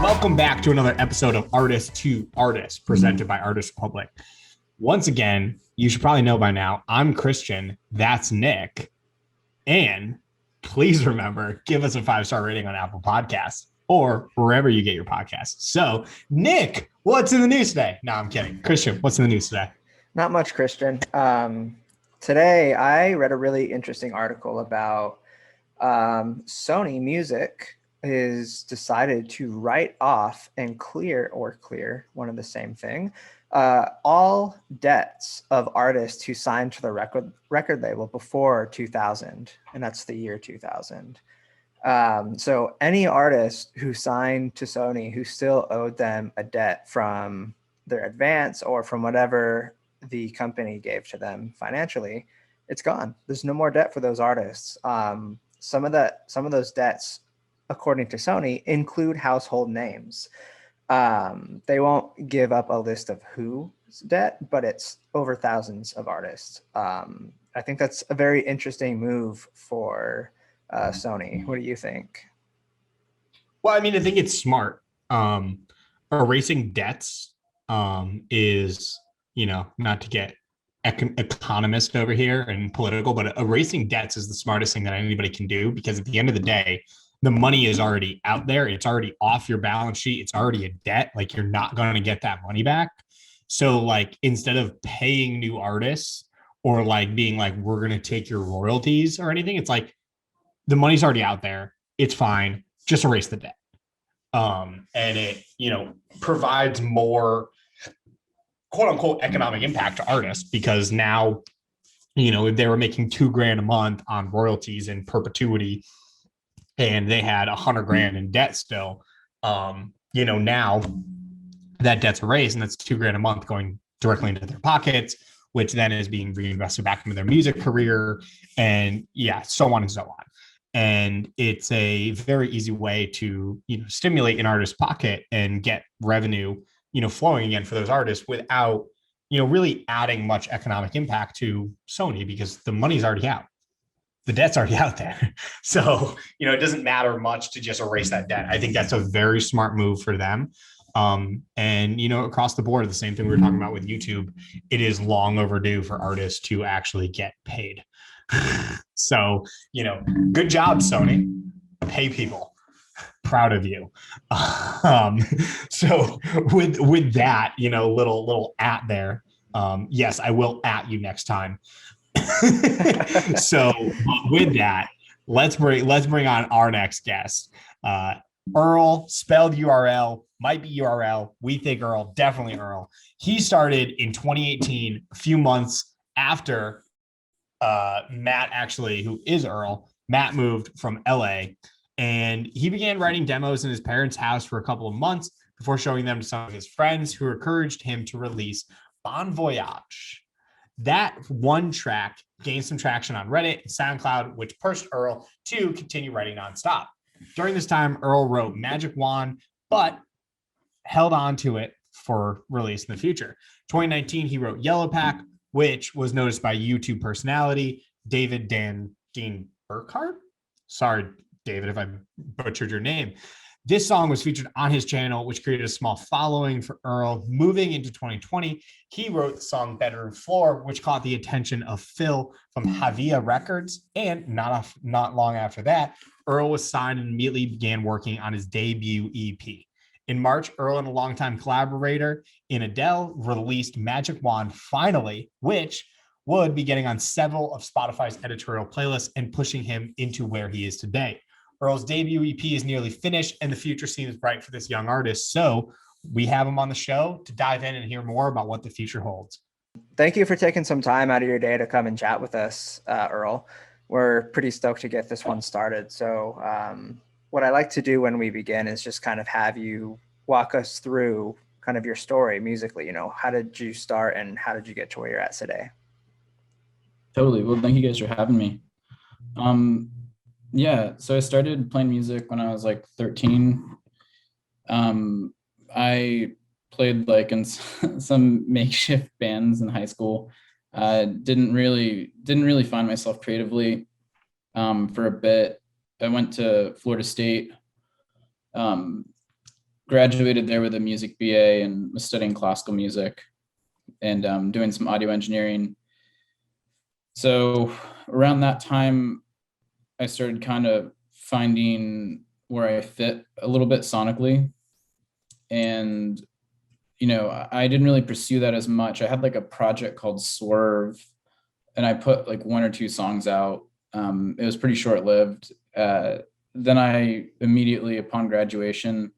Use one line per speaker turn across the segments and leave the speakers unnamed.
Welcome back to another episode of Artist to Artist, presented by Artist Republic. Once again, you should probably know by now, I'm Christian, that's Nick, and please remember, give us a 5-star rating on Apple Podcasts or wherever you get your podcasts. So, Nick, what's in the news today? No, I'm kidding. Christian, what's in the news today?
Not much, Christian. Today, I read a really interesting article about Sony Music is decided to write off and clear, one and the same thing, all debts of artists who signed to the record label before 2000, and that's the year 2000. So any artist who signed to Sony who still owed them a debt from their advance or from whatever the company gave to them financially, it's gone. There's no more debt for those artists. Some of those debts, according to Sony, include household names. They won't give up a list of who's debt, but it's over thousands of artists. I think that's a very interesting move for Sony. What do you think?
Well, I mean, I think it's smart. Erasing debts is, not to get economist over here and political, but erasing debts is the smartest thing that anybody can do, because at the end of the day, the money is already out there. It's already off your balance sheet. It's already a debt. Like, you're not going to get that money back. So, like, instead of paying new artists or like being like, we're going to take your royalties or anything, it's like the money's already out there. It's fine. Just erase the debt. And it, provides more quote unquote economic impact to artists, because now, if they were making $2,000 a month on royalties in perpetuity and they had $100,000 in debt still, now that debt's erased and that's $2,000 a month going directly into their pockets, which then is being reinvested back into their music career, and so on and so on. And it's a very easy way to, stimulate an artist's pocket and get revenue, flowing again for those artists without, really adding much economic impact to Sony, because the money's already out. The debt's already out there. So, it doesn't matter much to just erase that debt. I think that's a very smart move for them. And, across the board, the same thing we were talking about with YouTube, it is long overdue for artists to actually get paid. So, good job, Sony. Pay people. Proud of you. So with that, little at there. Yes, I will at you next time. So with that, let's bring on our next guest. Earl, spelled URL, might be URL. We think Earl, definitely Earl. He started in 2018, a few months after Matt, actually, who is Earl. Matt moved from LA, and he began writing demos in his parents' house for a couple of months before showing them to some of his friends, who encouraged him to release Bon Voyage. That one track gained some traction on Reddit and SoundCloud, which pushed Earl to continue writing nonstop. During this time, Earl wrote Magic Wand, but held on to it for release in the future. 2019, he wrote Yellow Pack, which was noticed by YouTube personality David Dean Burkhart. Sorry, David, if I butchered your name. This song was featured on his channel, which created a small following for Earl. Moving into 2020, he wrote the song Bedroom Floor, which caught the attention of Phil from Havia Records. And not long after that, Earl was signed and immediately began working on his debut EP. In March, Earl and a longtime collaborator in Adele released Magic Wand Finally, which would be getting on several of Spotify's editorial playlists and pushing him into where he is today. Earl's debut EP is nearly finished, and the future seems bright for this young artist. So we have him on the show to dive in and hear more about what the future holds.
Thank you for taking some time out of your day to come and chat with us, Earl. We're pretty stoked to get this one started. So what I like to do when we begin is just kind of have you walk us through kind of your story musically. How did you start and how did you get to where you're at today?
Totally. Well, thank you guys for having me. So I started playing music when I was like 13. I played like in some makeshift bands in high school. Didn't really find myself creatively for a bit. I went to Florida State Graduated there with a music BA and was studying classical music and doing some audio engineering. So around that time, I started kind of finding where I fit a little bit sonically. And, I didn't really pursue that as much. I had like a project called Swerve, and I put like 1 or 2 songs out. It was pretty short-lived. Then I immediately, upon graduation,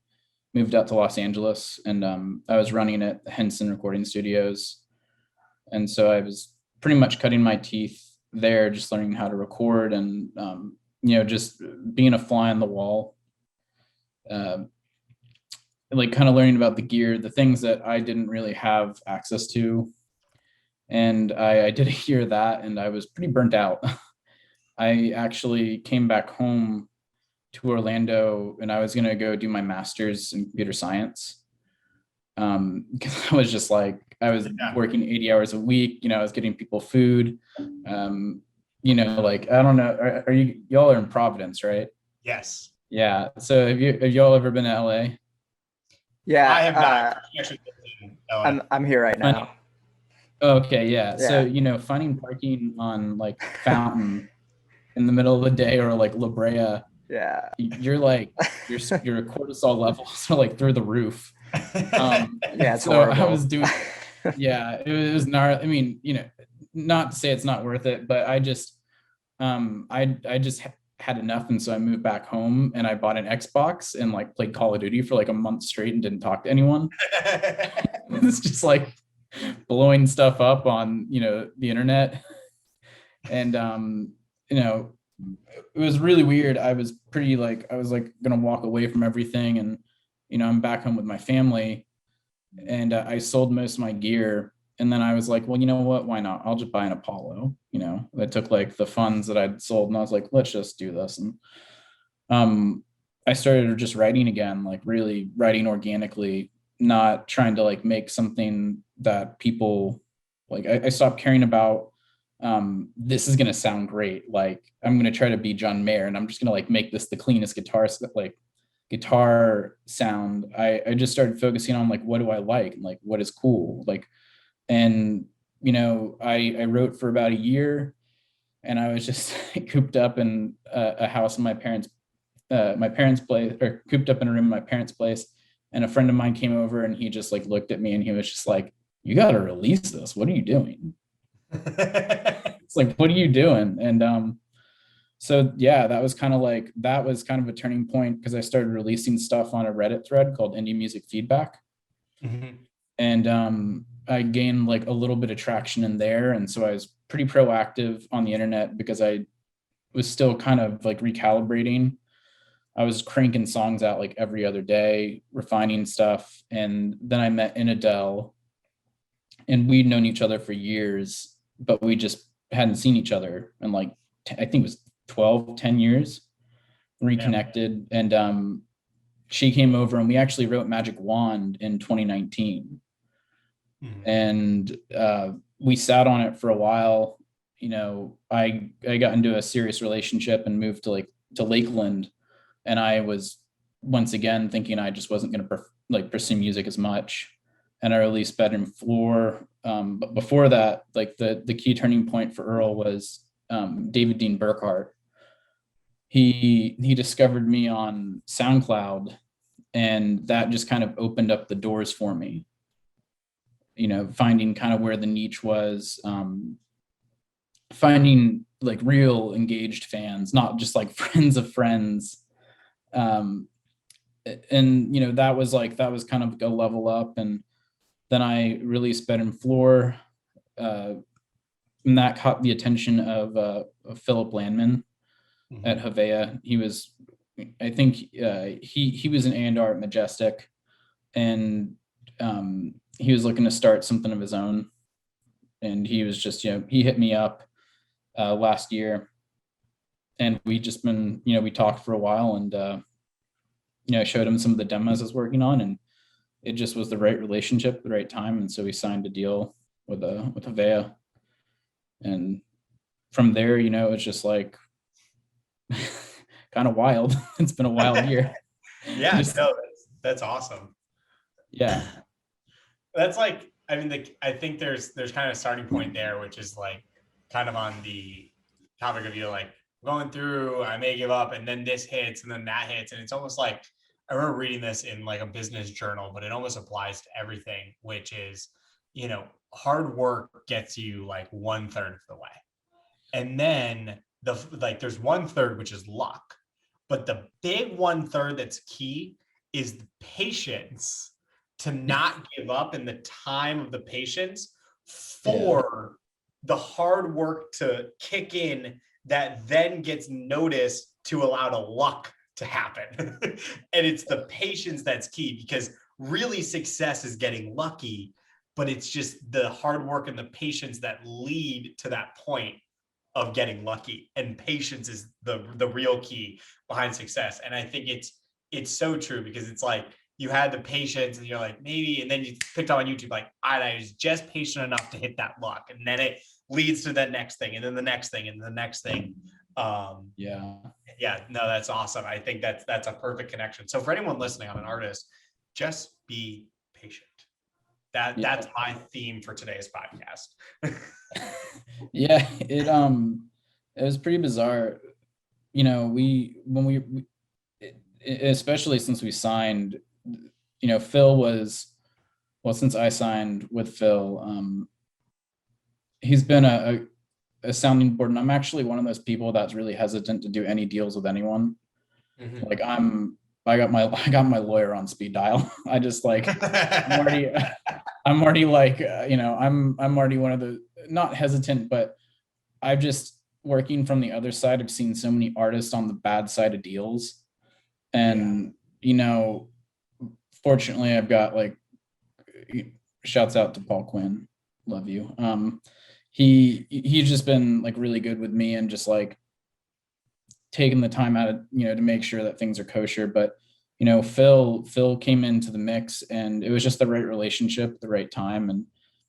moved out to Los Angeles, and I was running at Henson Recording Studios. And so I was pretty much cutting my teeth there, just learning how to record and, just being a fly on the wall. Like kind of learning about the gear, the things that I didn't really have access to. And I did a year of that, and I was pretty burnt out. I actually came back home to Orlando, and I was going to go do my master's in computer science. Because I was just like, I was working 80 hours a week, I was getting people food. Like, I don't know, are y'all are in Providence, right?
Yes.
Yeah. So have y'all ever been to LA?
Yeah,
I have not. Actually lived in LA.
I'm here right now.
Okay, yeah.
Yeah.
So, finding parking on like Fountain in the middle of the day, or like La Brea,
Yeah.
you're like, your cortisol levels are like through the roof.
Yeah, it's
So
horrible.
I was doing, yeah, it was not, I mean, not to say it's not worth it, but I just, I just had enough. And so I moved back home, and I bought an Xbox and like played Call of Duty for like a month straight and didn't talk to anyone. It's just like blowing stuff up on, the internet. And, it was really weird. I was gonna walk away from everything, and, I'm back home with my family, and I sold most of my gear. And then I was like, well, you know what? Why not? I'll just buy an Apollo. I took like the funds that I'd sold, and I was like, let's just do this. And I started just writing again, like really writing organically, not trying to like make something that people like. I stopped caring about, this is going to sound great. Like, I'm going to try to be John Mayer, and I'm just going to like make this the cleanest guitar sound. I just started focusing on like, what do I like? And like, what is cool? Like, and, I wrote for about a year, and I was just cooped up in a house in my parents' place, or cooped up in a room in my parents' place. And a friend of mine came over, and he just like looked at me, and he was just like, you got to release this. What are you doing? It's like, what are you doing? And so yeah, that was kind of a turning point, because I started releasing stuff on a Reddit thread called Indie Music Feedback.
Mm-hmm.
And I gained like a little bit of traction in there. And so I was pretty proactive on the internet, because I was still kind of like recalibrating. I was cranking songs out like every other day, refining stuff. And then I met Editorial, and we'd known each other for years, but we just hadn't seen each other in like, I think it was 10 years, reconnected. Yeah. And she came over, and we actually wrote Magic Wand in 2019. Mm-hmm. And we sat on it for a while. I got into a serious relationship and moved to Lakeland. And I was once again thinking I just wasn't going to pursue music as much. And I released Bedroom Floor. But before that, like the key turning point for Earl was David Dean Burkhart. He discovered me on SoundCloud, and that just kind of opened up the doors for me. Finding kind of where the niche was, finding like real engaged fans, not just like friends of friends. And that was kind of a level up. And then I released Bedroom Floor, and that caught the attention of Philip Landman. Mm-hmm. At Havea. He was, I think he was an A&R at Majestic, and he was looking to start something of his own. And he was just, he hit me up last year, and we just been, we talked for a while, and I showed him some of the demos I was working on, and it just was the right relationship at the right time. And so we signed a deal with Havea. And from there, it's just like kind of wild. It's been a wild year.
Yeah,
Just,
no, that's awesome.
yeah.
That's like, I mean, I think there's kind of a starting point there, which is like kind of on the topic of you like going through, I may give up, and then this hits, and then that hits, and it's almost like I remember reading this in like a business journal, but it almost applies to everything, which is, hard work gets you like 1/3 of the way, and then there's 1/3 which is luck, but the big 1/3 that's key is the patience to not give up in the time of the patience for the hard work to kick in that then gets noticed to allow the luck to happen. And it's the patience that's key, because really success is getting lucky, but it's just the hard work and the patience that lead to that point of getting lucky, and patience is the real key behind success. And I think it's so true, because it's like you had the patience and you're like maybe, and then you picked up on YouTube like I was just patient enough to hit that luck, and then it leads to that next thing, and then the next thing, and the next thing. Yeah, no, that's awesome. I think that's a perfect connection. So for anyone listening, I'm an artist, just be patient. That's my theme for today's podcast.
Yeah, it was pretty bizarre. Especially since we signed, Phil was, well, since I signed with Phil, he's been a sounding board, and I'm actually one of those people that's really hesitant to do any deals with anyone.
Mm-hmm.
Like I got my lawyer on speed dial. I just like I'm already like I'm already one of the, not hesitant, but I've just, working from the other side, I've seen so many artists on the bad side of deals, and fortunately I've got like, shouts out to Paul Quinn, love you. He's just been like really good with me, and just like taking the time out of, to make sure that things are kosher. But Phil came into the mix, and it was just the right relationship at the right time. And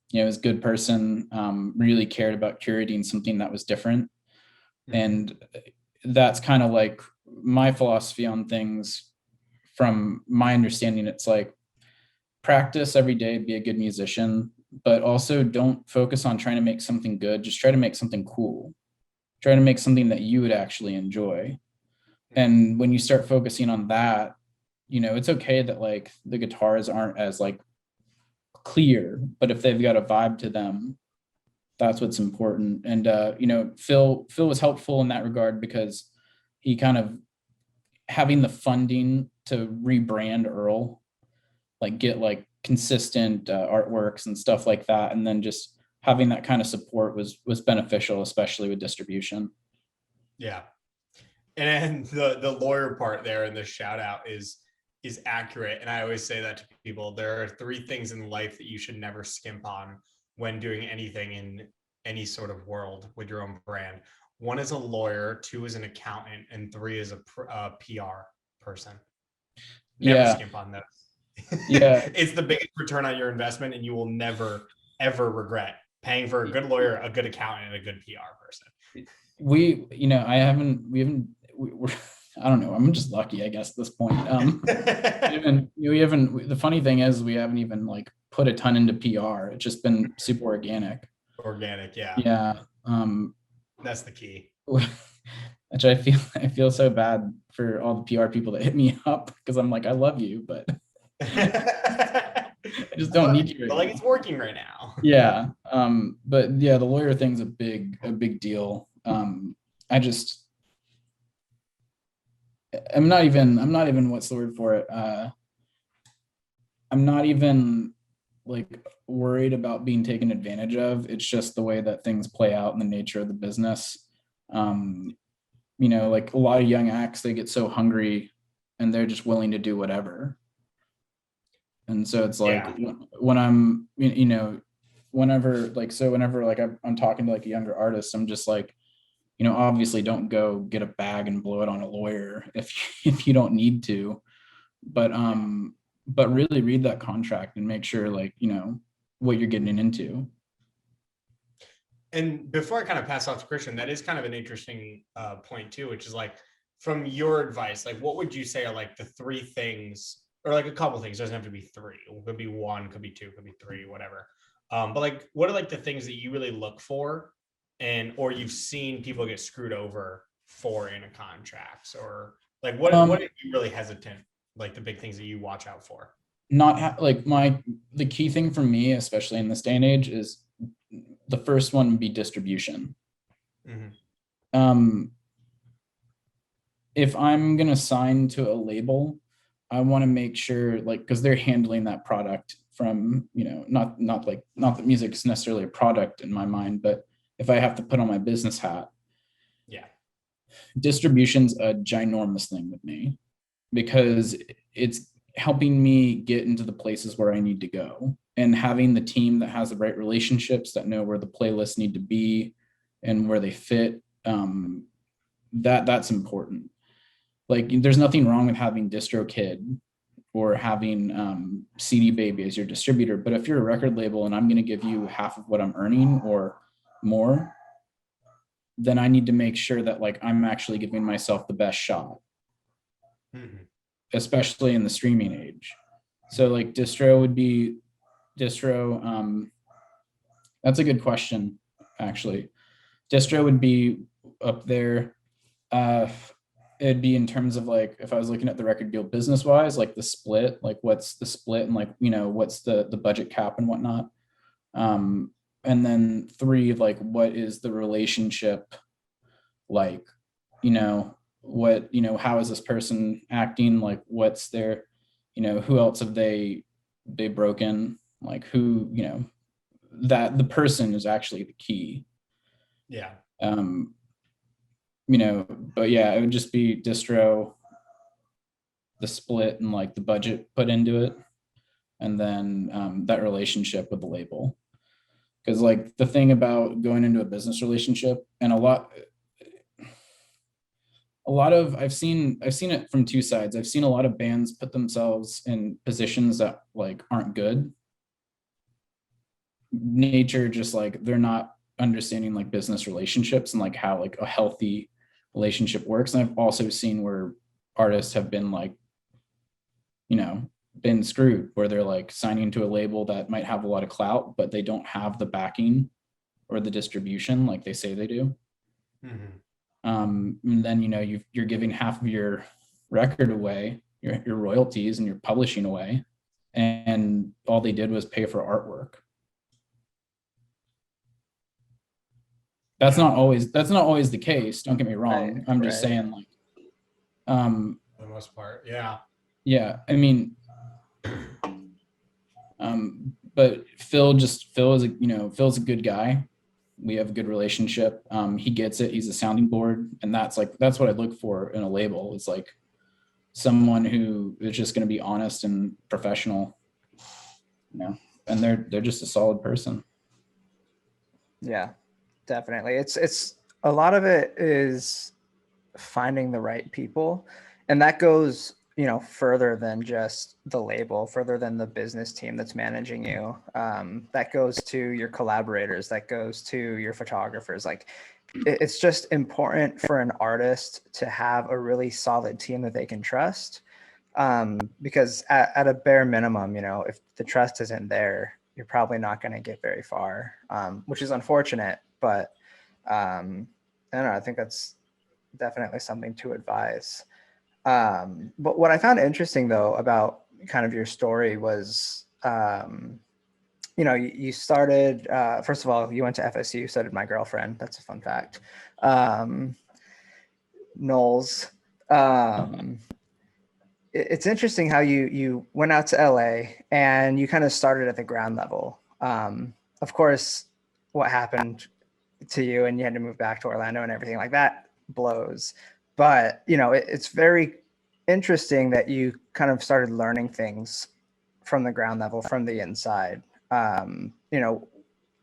he was a good person, really cared about curating something that was different. And that's kind of like my philosophy on things. From my understanding, it's like, practice every day, be a good musician, but also don't focus on trying to make something good. Just try to make something cool. Try to make something that you would actually enjoy. And when you start focusing on that, it's okay that like the guitars aren't as like clear, but if they've got a vibe to them, that's what's important. And Phil was helpful in that regard, because he kind of, having the funding to rebrand Earl, like get like consistent artworks and stuff like that, and then just having that kind of support was beneficial, especially with distribution.
Yeah. And the lawyer part there and the shout out is accurate. And I always say that to people. There are 3 things in life that you should never skimp on when doing anything in any sort of world with your own brand. 1 is a lawyer, 2 is an accountant, and 3 is a PR person. Never skimp on those.
Yeah.
It's the biggest return on your investment, and you will never, ever regret paying for a good lawyer, a good accountant, and a good PR person.
We I don't know. I'm just lucky, I guess, at this point. The funny thing is, we haven't even like put a ton into PR. It's just been super organic.
Organic, yeah.
Yeah.
That's the key.
Which I feel so bad for all the PR people that hit me up, because I'm like, I love you, but I just don't need you.
But like, it's working right now.
Yeah. But yeah, the lawyer thing's a big deal. I'm not even, what's the word for it? I'm not even like worried about being taken advantage of. It's just the way that things play out in the nature of the business. Like a lot of young acts, they get so hungry and they're just willing to do whatever. And so it's like, when I'm, whenever like I'm talking to like a younger artist, I'm just like, obviously don't go get a bag and blow it on a lawyer if you don't need to, but really read that contract and make sure like, what you're getting into.
And before I kind of pass off to Christian, that is kind of an interesting point too, which is like, from your advice, like what would you say are like the three things, or like a couple things, doesn't have to be three, it could be one, could be two, could be three, whatever. But like what are like the things that you really look for and or you've seen people get screwed over for in a contracts, or like what are you really hesitant, like the big things that you watch out for?
The key thing for me, especially in this day and age, is the first one would be distribution.
Mm-hmm.
If I'm going to sign to a label, I want to make sure, like, because they're handling that product from, not that music is necessarily a product in my mind, but if I have to put on my business hat,
yeah,
distribution's a ginormous thing with me because it's helping me get into the places where I need to go, and having the team that has the right relationships, that know where the playlists need to be and where they fit. That's important. Like, there's nothing wrong with having DistroKid or having CD Baby as your distributor, but if you're a record label and I'm going to give you half of what I'm earning or more, then I need to make sure that like I'm actually giving myself the best shot, especially in the streaming age. So like distro. That's a good question, actually. Distro would be up there. It'd be in terms of like, if I was looking at the record deal business wise, like the split, like what's the split and like, what's the budget cap and whatnot. And then 3, like, what is the relationship like, how is this person acting? Like, what's their, who else have they broken? Like who, that the person is actually the key.
Yeah.
But yeah, it would just be distro, the split and like the budget put into it. And then that relationship with the label. Because like the thing about going into a business relationship, and a lot of I've seen it from two sides. I've seen a lot of bands put themselves in positions that like aren't good. Nature, just like they're not understanding like business relationships and like how like a healthy relationship works. And I've also seen where artists have been like, been screwed, where they're like signing to a label that might have a lot of clout, but they don't have the backing or the distribution like they say they do. And then you're giving half of your record away, your royalties and your publishing away, and all they did was pay for artwork. That's not always the case, don't get me wrong. I'm just saying, like,
for the most part,
yeah, I mean, but Phil's a good guy. We have a good relationship. He gets it. He's a sounding board, and that's what I look for in a label. It's like someone who is just going to be honest and professional, and they're just a solid person.
Yeah, definitely. It's a lot of it is finding the right people, and that goes further than just the label, further than the business team that's managing you. That goes to your collaborators, that goes to your photographers. Like, it's just important for an artist to have a really solid team that they can trust, because at a bare minimum, if the trust isn't there, you're probably not going to get very far, which is unfortunate. But I don't know, I think that's definitely something to advise. But what I found interesting, though, about kind of your story was, you started, first of all, you went to FSU, so did my girlfriend. That's a fun fact. Knowles. It's interesting how you went out to LA and you kind of started at the ground level. Of course, what happened to you and you had to move back to Orlando and everything like that blows. But, it's very interesting that you kind of started learning things from the ground level, from the inside.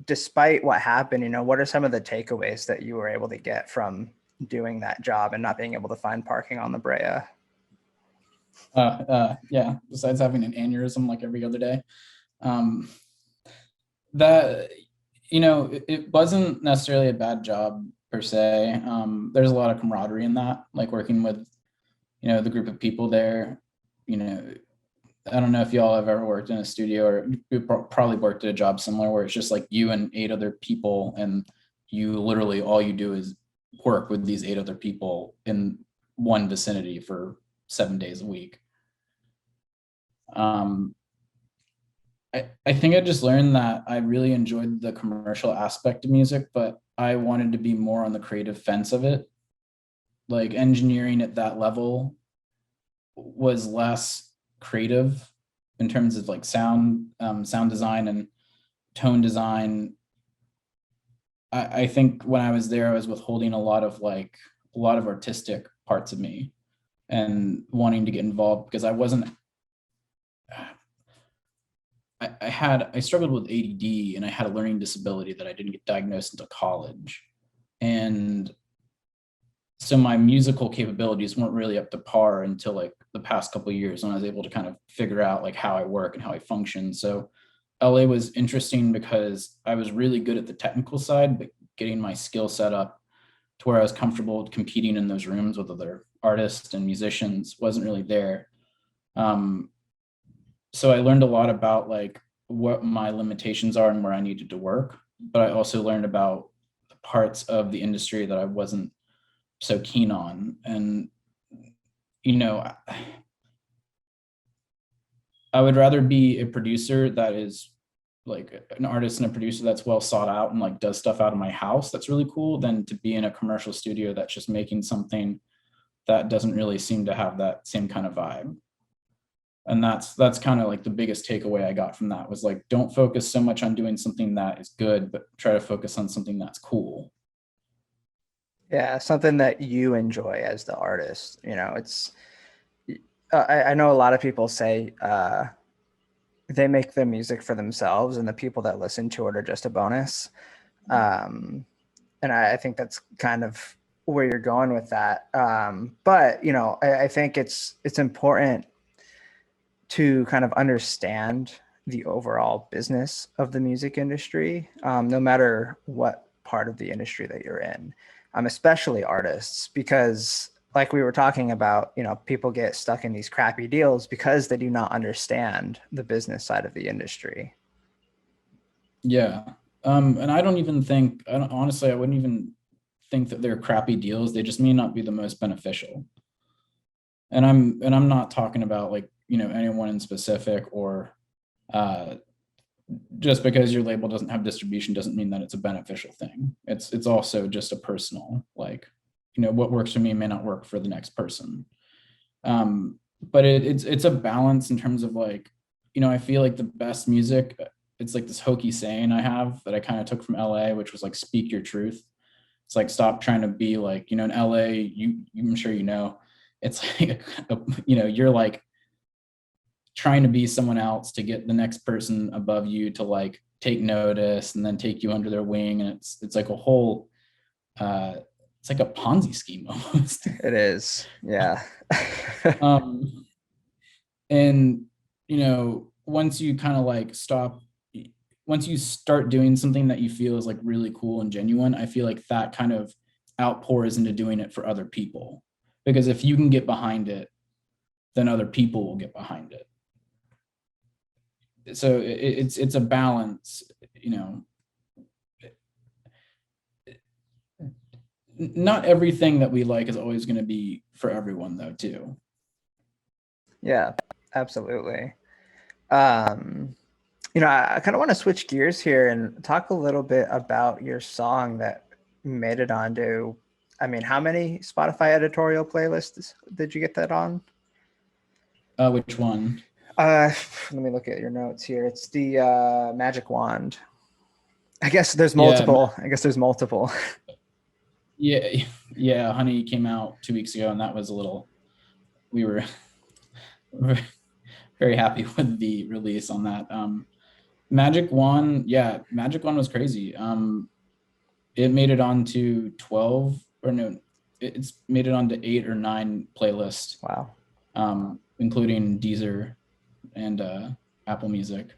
Despite what happened, what are some of the takeaways that you were able to get from doing that job and not being able to find parking on the Brea?
Yeah, besides having an aneurysm like every other day. That, it wasn't necessarily a bad job per se. There's a lot of camaraderie in that, like working with, the group of people there. I don't know if y'all have ever worked in a studio, or you probably worked at a job similar where it's just like you and 8 other people, and you literally all you do is work with these 8 other people in one vicinity for 7 days a week. I think I just learned that I really enjoyed the commercial aspect of music, but I wanted to be more on the creative fence of it. Like engineering at that level was less creative in terms of like sound design and tone design. I think when I was there, I was withholding a lot of artistic parts of me and wanting to get involved because I wasn't. I struggled with ADD, and I had a learning disability that I didn't get diagnosed until college. And so my musical capabilities weren't really up to par until like the past couple of years, when I was able to kind of figure out like how I work and how I function. So LA was interesting because I was really good at the technical side, but getting my skill set up to where I was comfortable competing in those rooms with other artists and musicians wasn't really there. So I learned a lot about like what my limitations are and where I needed to work, but I also learned about the parts of the industry that I wasn't so keen on. And, I would rather be a producer that is like an artist and a producer that's well sought out and like does stuff out of my house that's really cool, than to be in a commercial studio that's just making something that doesn't really seem to have that same kind of vibe. And that's kind of like the biggest takeaway I got from that, was like, don't focus so much on doing something that is good, but try to focus on something that's cool.
Yeah, something that you enjoy as the artist. It's I know a lot of people say they make the music for themselves, and the people that listen to it are just a bonus. And I think that's kind of where you're going with that. But I think it's important to kind of understand the overall business of the music industry, no matter what part of the industry that you're in, especially artists, because like we were talking about, people get stuck in these crappy deals because they do not understand the business side of the industry.
Yeah. And I don't even think, honestly, I wouldn't even think that they're crappy deals. They just may not be the most beneficial. And I'm not talking about like, anyone in specific, or just because your label doesn't have distribution doesn't mean that it's a beneficial thing. It's also just a personal, like, what works for me may not work for the next person. But it's a balance in terms of like, I feel like the best music, it's like this hokey saying I have that I kind of took from LA, which was like, speak your truth. It's like, stop trying to be like, in LA, I'm sure it's like, you're like trying to be someone else to get the next person above you to like take notice and then take you under their wing. And it's like a whole, it's like a Ponzi scheme almost.
It is. Yeah.
And, once you kind of like once you start doing something that you feel is like really cool and genuine, I feel like that kind of outpours into doing it for other people. Because if you can get behind it, then other people will get behind it. So it's a balance, not everything that we like is always going to be for everyone though too.
Yeah, absolutely. I kind of want to switch gears here and talk a little bit about your song that made it onto, how many Spotify editorial playlists did you get that on?
Which one?
Let me look at your notes here. It's the Magic Wand. I guess there's multiple.
Yeah, Honey came out 2 weeks ago, and that was we were very happy with the release on that. Magic Wand was crazy. It made it onto 12, or no, it's made it onto 8 or 9 playlists.
Wow.
Including Deezer and Apple Music.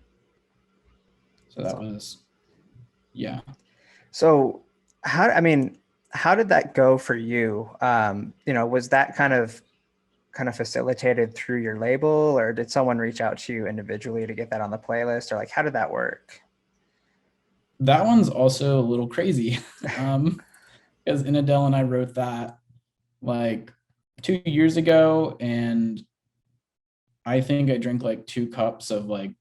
So that was, yeah.
So how how did that go for you? Was that kind of facilitated through your label, or did someone reach out to you individually to get that on the playlist, or like how did that work?
That one's also a little crazy. Because Inadel and I wrote that like 2 years ago, and I think I drank like 2 cups of like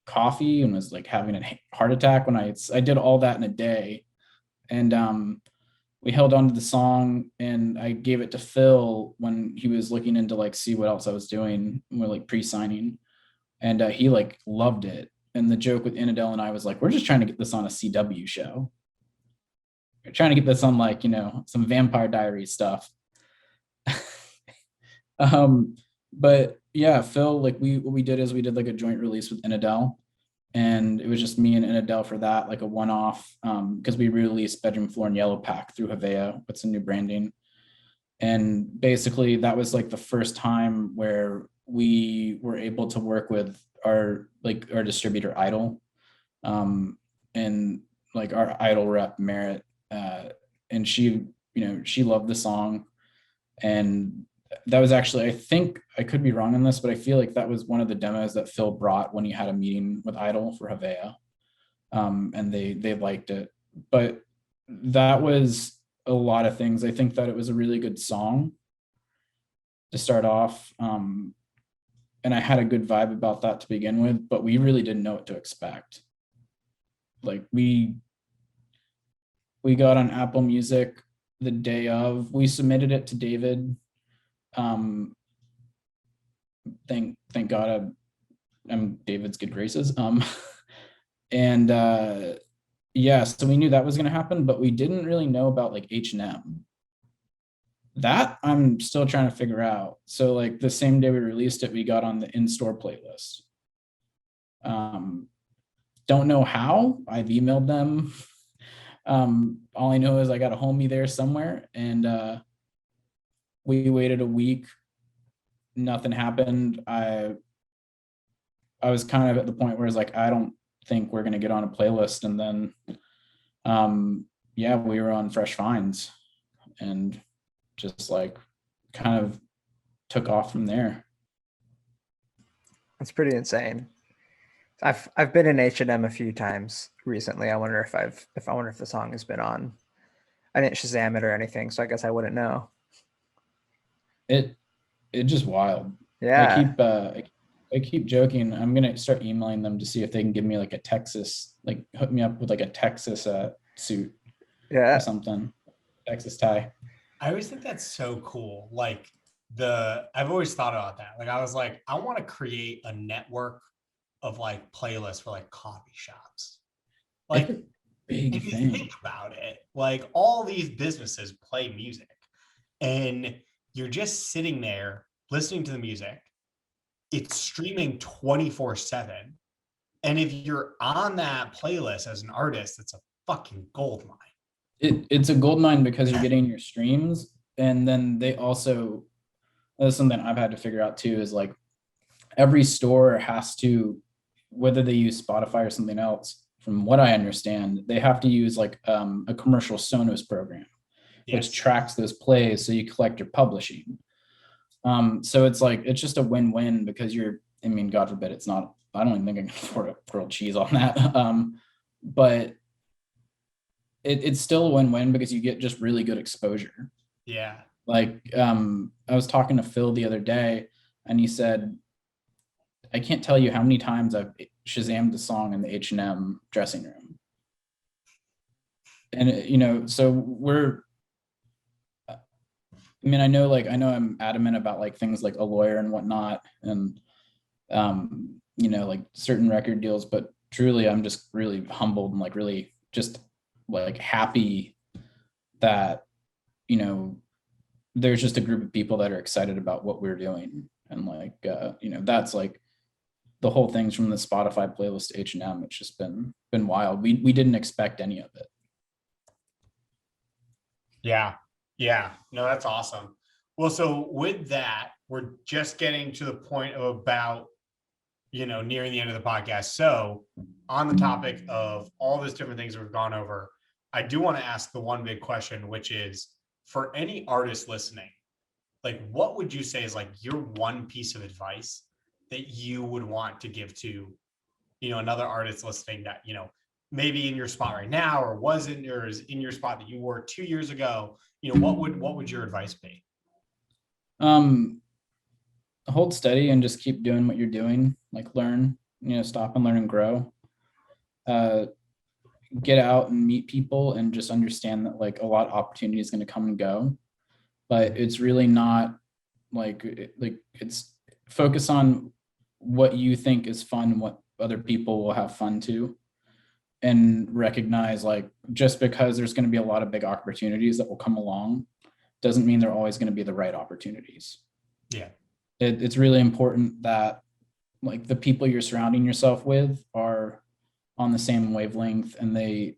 coffee and was like having a heart attack when I did all that in a day. And we held on to the song, and I gave it to Phil when he was looking into like see what else I was doing. We're like pre-signing, and he like loved it. And the joke with Inadel and I was like, we're just trying to get this on a CW show. We're trying to get this on like, some Vampire Diaries stuff. But yeah, Phil, like what we did is we did like a joint release with Inadel, and it was just me and Inadel for that, like a one-off, because we released Bedroom Floor and Yellow Pack through Havea with some new branding. And basically that was like the first time where we were able to work with our distributor Idol, and like our Idol rep Merritt, and she loved the song. And that was actually, I think I could be wrong on this, but I feel like that was one of the demos that Phil brought when he had a meeting with Idol for Havea, and they liked it. But that was a lot of things. I think that it was a really good song to start off, and I had a good vibe about that to begin with, but we really didn't know what to expect. Like we got on Apple Music the day of. We submitted it to David. Thank God I'm David's good graces. And yeah, so we knew that was going to happen, but we didn't really know about like H&M. That I'm still trying to figure out. So like the same day we released it, we got on the in-store playlist. Don't know how. I've emailed them. All I know is I got a homie there somewhere, and we waited a week. Nothing happened. I was kind of at the point where it's like, I don't think we're going to get on a playlist. And then, yeah, we were on Fresh Finds, and just like kind of took off from there.
That's pretty insane. I've been in H&M a few times recently. I wonder if the song has been on. I didn't Shazam it or anything, so I guess I wouldn't know.
It just wild.
Yeah.
I keep joking. I'm gonna start emailing them to see if they can give me like a Texas, like hook me up with like a Texas suit,
Yeah,
or something, Texas tie.
I always think that's so cool. Like I've always thought about that. Like I was like, I want to create a network of like playlists for like coffee shops. Like
It's a big
if you
thing.
think about it, like all these businesses play music, and you're just sitting there listening to the music. It's streaming 24/7. And if you're on that playlist as an artist, it's a fucking gold mine.
It's a gold mine because you're getting your streams, and then they also, that's something I've had to figure out too, is like every store has to, whether they use Spotify or something else, from what I understand, they have to use like a commercial Sonos program, which tracks those plays, so you collect your publishing. So it's like, it's just a win-win, because I mean, God forbid it's not, I don't even think I can afford a grilled cheese on that. But it's still a win-win because you get just really good exposure.
Yeah.
Like, I was talking to Phil the other day, and he said, I can't tell you how many times I've Shazammed the song in the H&M dressing room. And, so I mean, I know I'm adamant about like things like A Lawyer and whatnot, and, like certain record deals, but truly I'm just really humbled and like really just like happy that, there's just a group of people that are excited about what we're doing. And like, that's like the whole things from the Spotify playlist to H&M. It's just been wild. We didn't expect any of it.
Yeah. Yeah. No, that's awesome. Well, so with that, we're just getting to the point of about, nearing the end of the podcast. So on the topic of all those different things we've gone over, I do want to ask the one big question, which is for any artist listening, like what would you say is like your one piece of advice that you would want to give to, another artist listening that, maybe in your spot right now or wasn't, or is in your spot that you were 2 years ago, what would your advice be?
Hold steady and just keep doing what you're doing. Like learn, stop and learn and grow. Get out and meet people and just understand that like a lot of opportunity is going to come and go, but it's really not like it's focus on what you think is fun, what other people will have fun too, and recognize like just because there's going to be a lot of big opportunities that will come along doesn't mean they're always going to be the right opportunities.
Yeah.
It's really important that like the people you're surrounding yourself with are on the same wavelength and they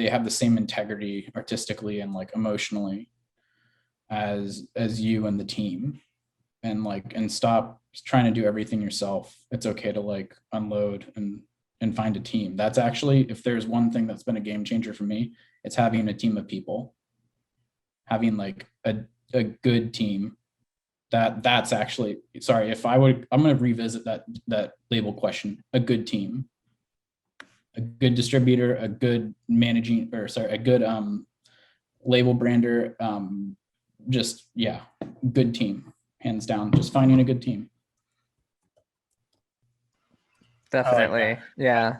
have the same integrity artistically and like emotionally as you and the team, and stop trying to do everything yourself. It's okay to like unload and find a team. That's actually, if there's one thing that's been a game changer for me, it's having a team of people, having like a good team. That's actually, sorry, I'm going to revisit that label question. A good team, a good distributor, a good a good label brander, good team, hands down, just finding a good team.
Definitely.
Like
yeah.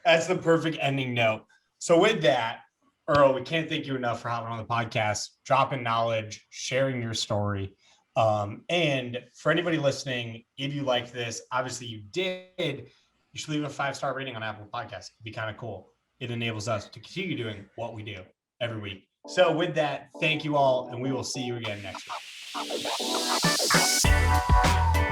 That's the perfect ending note. So with that, Earl, we can't thank you enough for hopping on the podcast, dropping knowledge, sharing your story. And for anybody listening, if you like this, obviously you did, you should leave a 5-star rating on Apple Podcasts. It'd be kind of cool. It enables us to continue doing what we do every week. So with that, thank you all, and we will see you again next week.